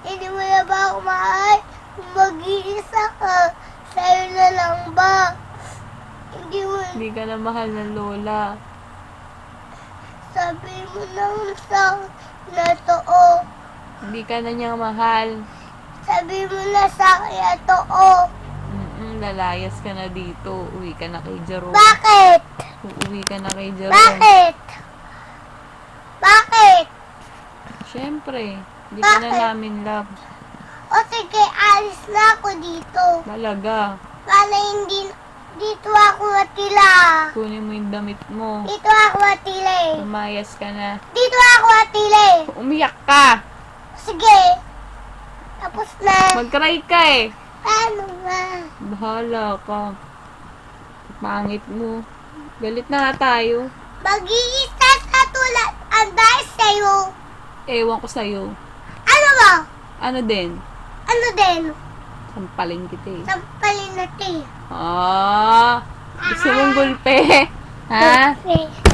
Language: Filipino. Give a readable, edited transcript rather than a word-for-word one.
Hindi mo na ba ako mahal? Kung mag-iisa ka, sa'yo na lang ba? Hindi ka na mahal ng lola. Sabi mo naman sa na totoo. Hindi ka na niya mahal. Sabi mo na sa akin na totoo. Lalayas ka na dito. Uwi ka na kay Jerome. Bakit? Uuwi ka na kay Jerome. Bakit? Bakit? Siyempre, hindi ka na Bakit? namin love. O sige, alis na ako dito. Talaga. Para hindi dito ako matila. Kunin mo yung damit mo. Dito ako matila eh. Umayas ka na. Dito ako matila eh. Umiyak ka. Sige. Tapos na. Mag-cry ka eh. Paano nga? Bahala ka. Pangit mo. Galit na nga tayo. Mag-iisa sa tulad ang dahil sa'yo. Ewan ko sa'yo. Ano ba? Ano din? Ano din? Sampalin kita eh. Sampalin natin. Gusto mong gulpe? Ha? Okay.